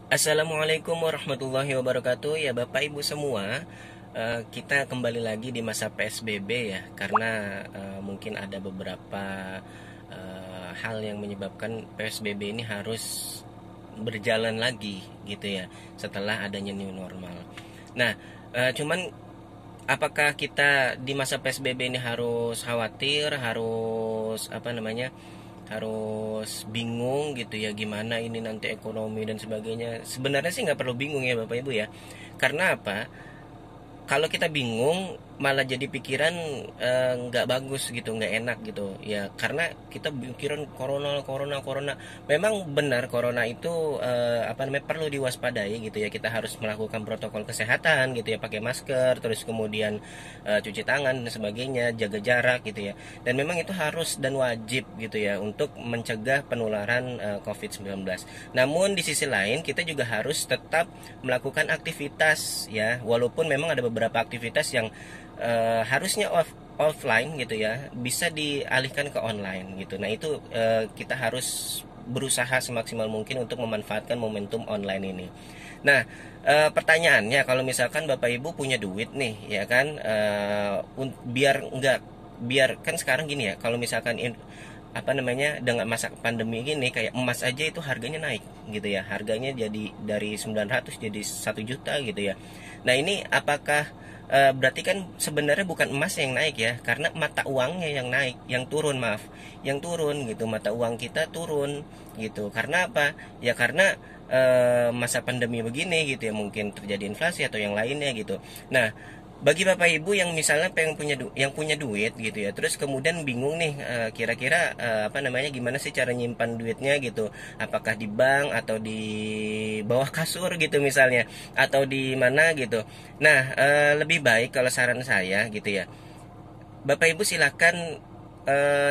Assalamualaikum warahmatullahi wabarakatuh. Ya Bapak Ibu semua, kita kembali lagi di masa PSBB ya, karena mungkin ada beberapa hal yang menyebabkan PSBB ini harus berjalan lagi gitu ya, setelah adanya new normal. Nah, cuman apakah kita di masa PSBB ini harus khawatir, harus apa namanya, harus bingung gitu ya, gimana ini nanti ekonomi dan sebagainya? Sebenarnya sih nggak perlu bingung ya Bapak Ibu ya. Karena apa? Kalau kita bingung malah jadi pikiran nggak bagus gitu, nggak enak gitu ya, karena kita pikiran corona corona corona. Memang benar corona itu apa namanya, perlu diwaspadai gitu ya, kita harus melakukan protokol kesehatan gitu ya, pakai masker, terus kemudian cuci tangan dan sebagainya, jaga jarak gitu ya, dan memang itu harus dan wajib gitu ya untuk mencegah penularan COVID-19. Namun di sisi lain kita juga harus tetap melakukan aktivitas ya, walaupun memang ada beberapa aktivitas yang harusnya offline gitu ya, bisa dialihkan ke online gitu. Nah itu kita harus berusaha semaksimal mungkin untuk memanfaatkan momentum online ini. Nah, pertanyaannya, kalau misalkan Bapak Ibu punya duit nih ya kan, biar enggak, biar kan sekarang gini ya, kalau misalkan apa namanya, dengan masa pandemi gini, kayak emas aja itu harganya naik gitu ya, harganya jadi dari 900 jadi 1 juta gitu ya. Nah ini apakah berarti kan sebenarnya bukan emas yang naik ya, karena mata uangnya yang naik, yang turun, maaf, yang turun gitu, mata uang kita turun gitu. Karena apa? Ya karena masa pandemi begini gitu ya, mungkin terjadi inflasi atau yang lainnya gitu. Nah, bagi Bapak Ibu yang misalnya pengen yang punya duit gitu ya, terus kemudian bingung nih, kira-kira apa namanya, gimana sih cara nyimpan duitnya gitu, apakah di bank atau di bawah kasur gitu misalnya, atau di mana gitu. Nah, lebih baik kalau saran saya gitu ya, Bapak Ibu silakan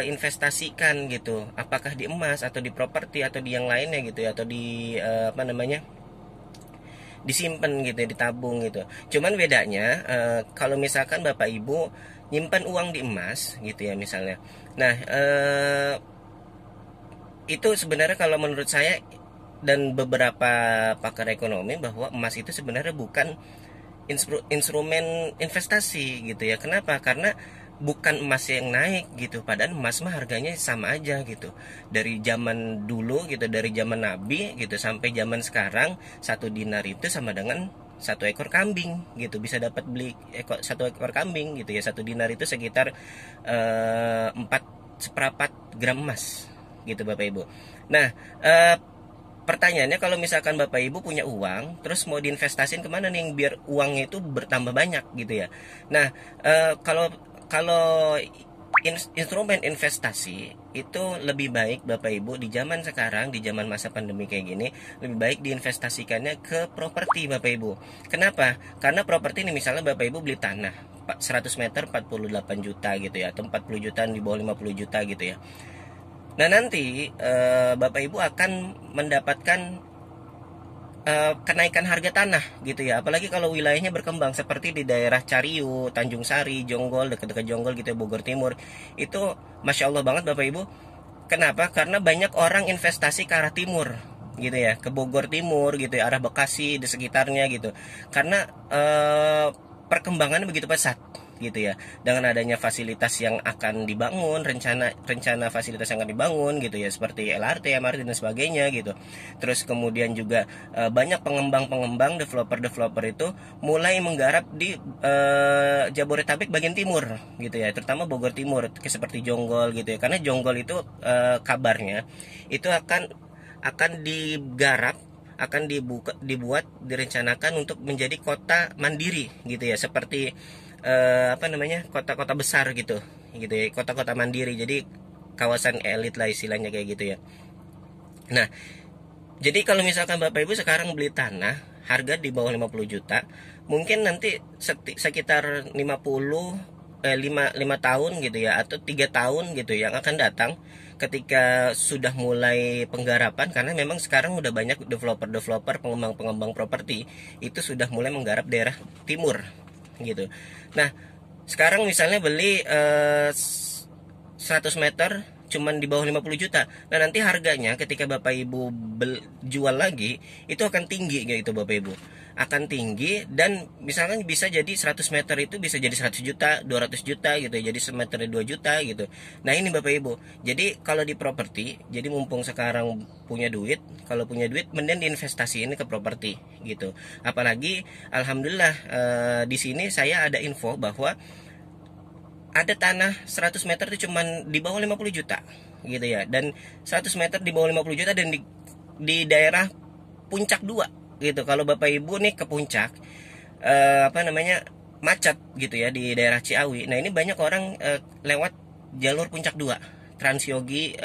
investasikan gitu, apakah di emas atau di properti atau di yang lainnya gitu ya, atau di apa namanya, disimpan gitu ya, ditabung gitu. Cuman bedanya kalau misalkan Bapak Ibu nyimpan uang di emas gitu ya misalnya. Nah, itu sebenarnya kalau menurut saya dan beberapa pakar ekonomi, bahwa emas itu sebenarnya bukan instrumen investasi gitu ya. Kenapa? Karena bukan emas yang naik gitu, padahal emas mah harganya sama aja gitu. Dari zaman dulu gitu, dari zaman Nabi gitu sampai zaman sekarang, 1 dinar itu sama dengan 1 ekor kambing gitu. Bisa dapat beli 1 ekor kambing gitu ya. 1 dinar itu sekitar 4 seperempat gram emas gitu Bapak Ibu. Nah, pertanyaannya, kalau misalkan Bapak Ibu punya uang, terus mau diinvestasin kemana nih biar uangnya itu bertambah banyak gitu ya. Nah, kalau kalau instrumen investasi itu lebih baik Bapak Ibu di zaman sekarang, di zaman masa pandemi kayak gini, lebih baik diinvestasikannya ke properti Bapak Ibu. Kenapa? Karena properti ini, misalnya Bapak Ibu beli tanah 100 meter 48 juta gitu ya, atau 40 juta, di bawah 50 juta gitu ya. Nah nanti Bapak Ibu akan mendapatkan kenaikan harga tanah gitu ya. Apalagi kalau wilayahnya berkembang seperti di daerah Cariu, Tanjung Sari, Jonggol, dekat-dekat Jonggol gitu ya, Bogor Timur. Itu Masya Allah banget Bapak Ibu. Kenapa? Karena banyak orang investasi ke arah timur gitu ya, ke Bogor Timur gitu ya, arah Bekasi di sekitarnya gitu. Karena perkembangannya begitu pesat gitu ya, dengan adanya fasilitas yang akan dibangun, rencana fasilitas yang akan dibangun gitu ya, seperti LRT, MRT dan sebagainya gitu. Terus kemudian juga banyak pengembang-pengembang, developer-developer itu mulai menggarap di Jabodetabek bagian timur gitu ya, terutama Bogor Timur, seperti Jonggol gitu ya. Karena Jonggol itu kabarnya itu akan digarap, akan dibuat, direncanakan untuk menjadi kota mandiri gitu ya, seperti apa namanya, kota-kota besar gitu gitu ya, kota-kota mandiri, jadi kawasan elit lah istilahnya kayak gitu ya. Nah, jadi kalau misalkan Bapak Ibu sekarang beli tanah harga di bawah 50 juta, mungkin nanti sekitar 5 tahun gitu ya, atau 3 tahun gitu yang akan datang, ketika sudah mulai penggarapan, karena memang sekarang udah banyak developer-developer, pengembang-pengembang properti itu sudah mulai menggarap daerah timur gitu. Nah, sekarang misalnya beli 100 meter cuman di bawah 50 juta. Nah, nanti harganya ketika Bapak Ibu jual lagi itu akan tinggi kayak gitu Bapak Ibu. Akan tinggi, dan misalkan bisa jadi 100 meter itu bisa jadi 100 juta, 200 juta gitu ya. Jadi semeternya 2 juta gitu. Nah, ini Bapak Ibu. Jadi kalau di properti, jadi mumpung sekarang punya duit, kalau punya duit mending diinvestasiin ke properti gitu. Apalagi alhamdulillah di sini saya ada info bahwa ada tanah 100 meter itu cuman di bawah 50 juta gitu ya. Dan 100 meter di bawah 50 juta, dan di daerah Puncak 2 gitu. Kalau Bapak Ibu nih ke Puncak macet gitu ya di daerah Ciawi. Nah, ini banyak orang lewat jalur Puncak 2, Transyogi,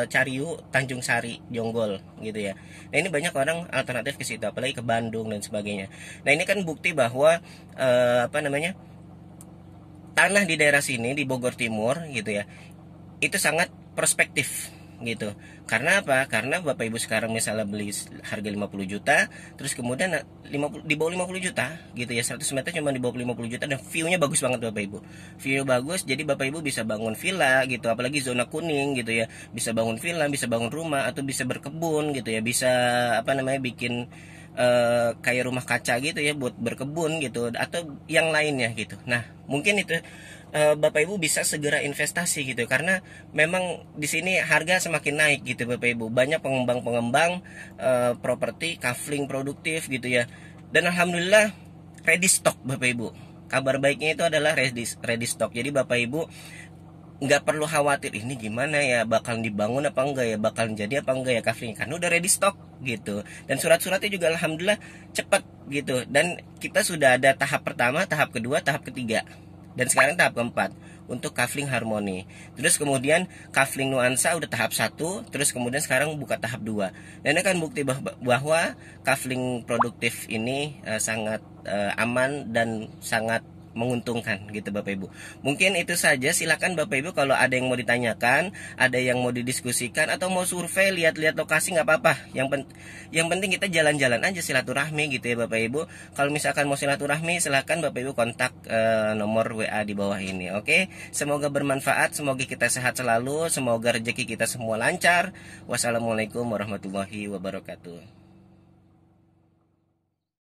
Cariu, Tanjung Sari, Jonggol gitu ya. Nah, ini banyak orang alternatif ke situ, apalagi ke Bandung dan sebagainya. Nah, ini kan bukti bahwa tanah di daerah sini di Bogor Timur gitu ya, itu sangat prospektif gitu. Karena apa? Karena Bapak Ibu sekarang misalnya beli harga 50 juta, terus kemudian 50, di bawah 50 juta gitu ya, 100 meter cuma di bawah 50 juta, dan view-nya bagus banget Bapak Ibu. View bagus, jadi Bapak Ibu bisa bangun villa gitu, apalagi zona kuning gitu ya. Bisa bangun villa, bisa bangun rumah, atau bisa berkebun gitu ya. Bisa bikin kayak rumah kaca gitu ya buat berkebun gitu, atau yang lainnya gitu. Nah, mungkin itu Bapak Ibu bisa segera investasi gitu, karena memang di sini harga semakin naik gitu Bapak Ibu. Banyak pengembang-pengembang properti kafling produktif gitu ya. Dan alhamdulillah ready stock Bapak Ibu. Kabar baiknya itu adalah ready stock. Jadi Bapak Ibu nggak perlu khawatir ini gimana ya, bakal dibangun apa enggak ya, bakal jadi apa enggak ya kafling, kan udah ready stock gitu. Dan surat-suratnya juga alhamdulillah cepat gitu. Dan kita sudah ada tahap pertama, tahap kedua, tahap ketiga, dan sekarang tahap keempat untuk kafling harmoni. Terus kemudian kafling nuansa udah tahap 1, terus kemudian sekarang buka tahap 2. Dan ini kan bukti bahwa kafling produktif ini sangat aman dan sangat menguntungkan gitu Bapak Ibu. Mungkin itu saja, silakan Bapak Ibu kalau ada yang mau ditanyakan, ada yang mau didiskusikan, atau mau survei lihat-lihat lokasi, nggak apa-apa. Yang penting kita jalan-jalan aja silaturahmi gitu ya Bapak Ibu. Kalau misalkan mau silaturahmi, silakan Bapak Ibu kontak nomor WA di bawah ini. Oke, semoga bermanfaat, semoga kita sehat selalu, semoga rezeki kita semua lancar. Wassalamualaikum warahmatullahi wabarakatuh.